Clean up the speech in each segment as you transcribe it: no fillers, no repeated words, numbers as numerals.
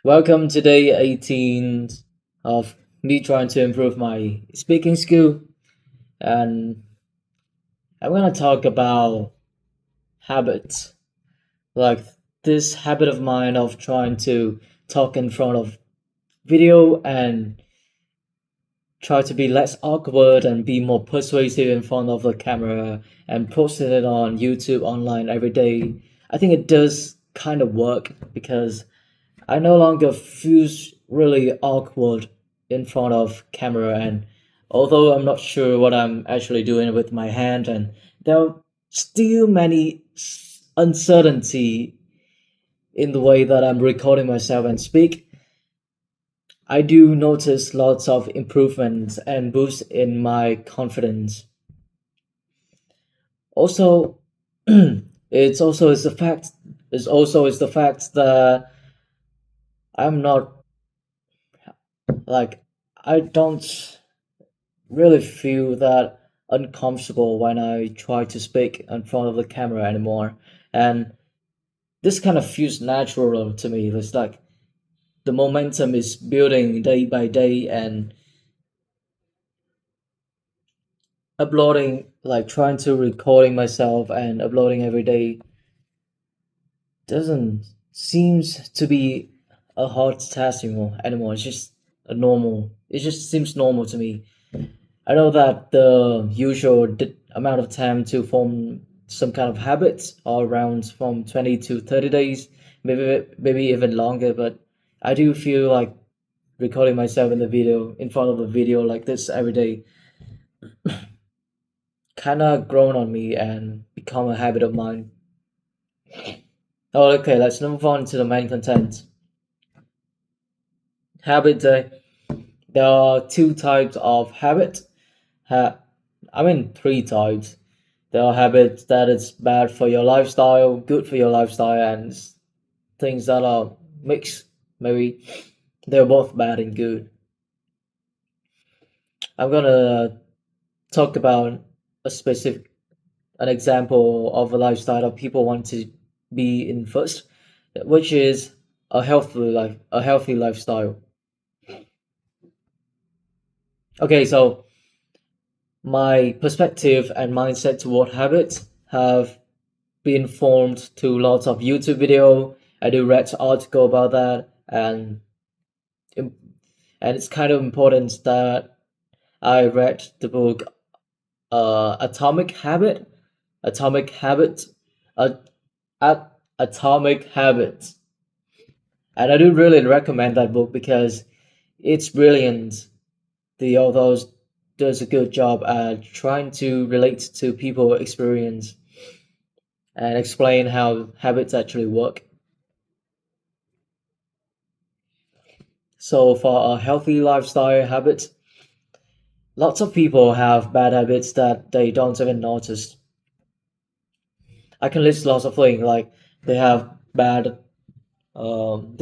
Welcome to day 18 of me trying to improve my speaking skill. And I'm going to talk about habits. Like this habit of mine of trying to talk in front of video and try to be less awkward and be more persuasive in front of the camera and posting it on YouTube online every day. I think it does kind of work because I no longer feel really awkward in front of camera, and although I'm not sure what I'm actually doing with my hand, and there are still many uncertainty in the way that I'm recording myself and speak. I do notice lots of improvements and boost in my confidence. Also, it's the fact that I'm not like I don't really feel that uncomfortable when I try to speak in front of the camera anymore. And this kind of feels natural to me. It's like the momentum is building day by day, and uploading, like trying to recording myself and uploading every day doesn't seems to be a hard task anymore. It's just a normal. It just seems normal to me. I know that the usual amount of time to form some kind of habits are around from 20 to 30 days, maybe even longer, but I do feel like recording myself in the video in front of the video like this every day kind of grown on me and become a habit of mine. Oh, okay, let's move on to the main content. Habit day. There are two types of habit. Ha- I mean, three types. There are habits that is bad for your lifestyle, good for your lifestyle, and things that are mixed. Maybe they're both bad and good. I'm gonna talk about a specific an example of a lifestyle that people want to be in first, which is a healthy lifestyle. Okay, so my perspective and mindset toward habits have been formed to lots of YouTube video. I do read article about that, and it's kind of important that I read the book Atomic Habit, Atomic Habit, uh, Atomic Habits, and I do really recommend that book because it's brilliant. The author does a good job at trying to relate to people experience and explain how habits actually work. So for a healthy lifestyle habit, lots of people have bad habits that they don't even notice. I can list lots of things like they have bad what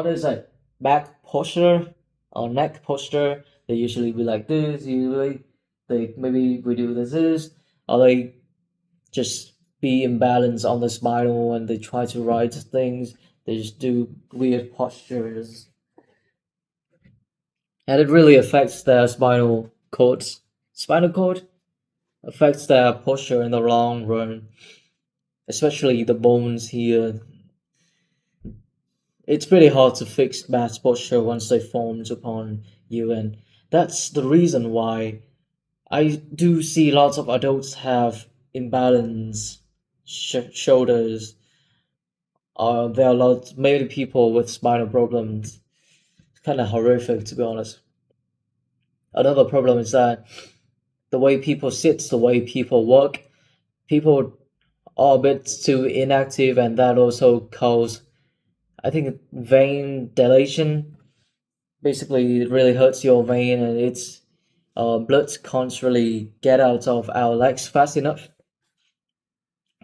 is it, back posture or neck posture. They usually be like this. Usually they maybe we do this, or they just be imbalanced on the spinal when they try to write things. They just do weird postures, and it really affects their spinal cords. Spinal cord affects their posture in the long run, especially the bones here. It's pretty hard to fix bad posture once they formed upon you, and that's the reason why I do see lots of adults have imbalance shoulders. There are lots, maybe people with spinal problems. It's kind of horrific, to be honest. Another problem is that the way people sit, the way people walk, people are a bit too inactive, and that also cause, I think, vein dilation. Basically, it really hurts your vein, and it's blood can't really get out of our legs fast enough.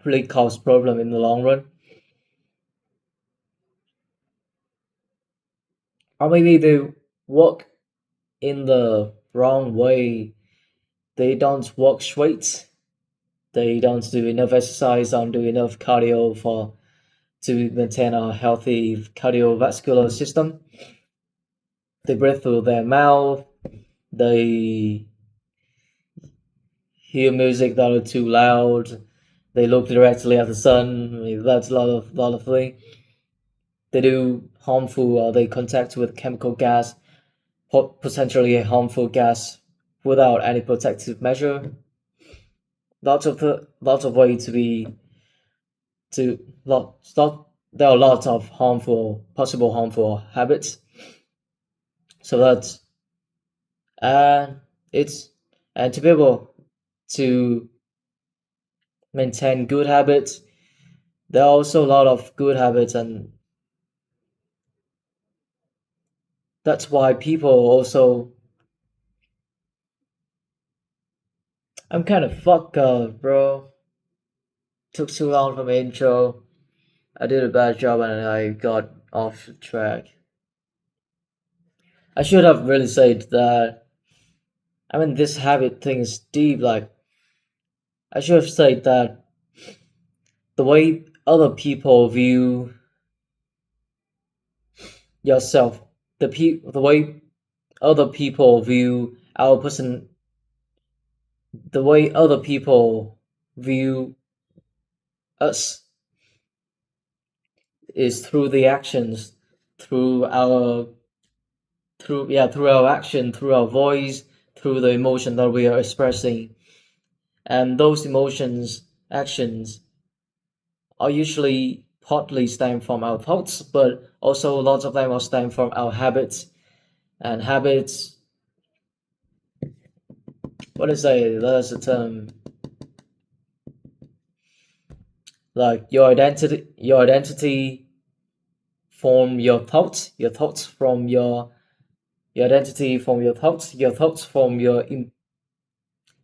Really cause problem in the long run. Or maybe they walk in the wrong way. They don't walk straight. They don't do enough exercise, don't do enough cardio for to maintain a healthy cardiovascular system. They breathe through their mouth. They hear music that are too loud. They look directly at the sun. I mean, that's a lot of things. They do harmful, they contact with chemical gas, potentially a harmful gas, without any protective measure. Lots of ways to be to lot. There are lots of possible harmful habits. So that's and it's and to be able to maintain good habits, there are also a lot of good habits, and that's why people also. I'm kind of fucked up, bro. Took too long from the intro. I did a bad job and I got off track. I should have really said that. I mean, this habit thing is deep. Like, I should have said that the way other people view yourself, the way other people view our person, the way other people view us is through the actions, through our through our action, through our voice, through the emotion that we are expressing. And those emotions, actions are usually partly stem from our thoughts, but also lots of them are stem from our habits. And habits, what is a that's a term, like your identity from your thoughts from your identity from your thoughts from your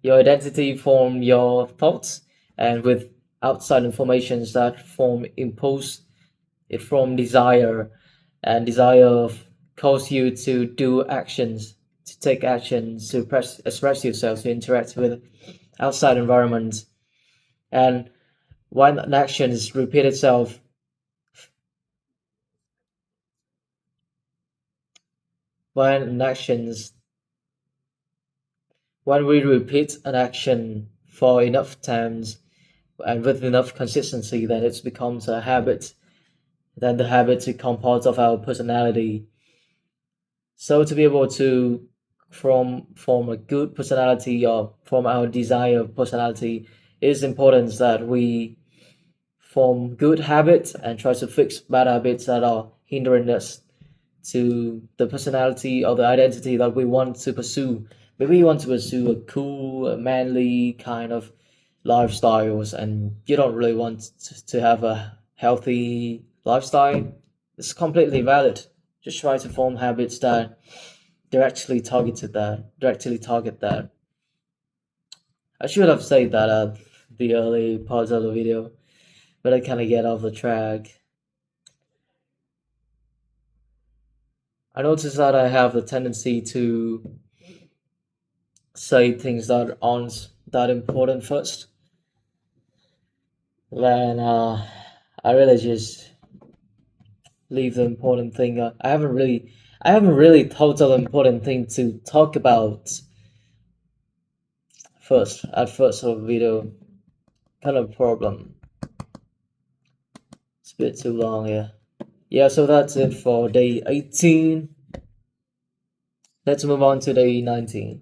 identity from your thoughts, and with outside informations that form impulse, it from desire, and desire cause you to do actions, to take actions, to express yourself, to interact with outside environments. And when an action is repeat itself, when an actions when we repeat an action for enough times and with enough consistency, then it becomes a habit. Then the habit becomes part of our personality. So to be able to from a good personality or from our desired personality, it is important that we form good habits and try to fix bad habits that are hindering us to the personality or the identity that we want to pursue. Maybe you want to pursue a cool, manly kind of lifestyles, and you don't really want to have a healthy lifestyle. It's completely valid. Just try to form habits that directly target that. I should have said that at the early parts of the video, but I kind of get off the track. I noticed that I have the tendency to say things that aren't that important first. Then I really just leave the important thing. I haven't really thought of the important thing to talk about first at first of the video. Kind of problem. It's a bit too long here. Yeah, so that's it for day 18. Let's move on to day 19.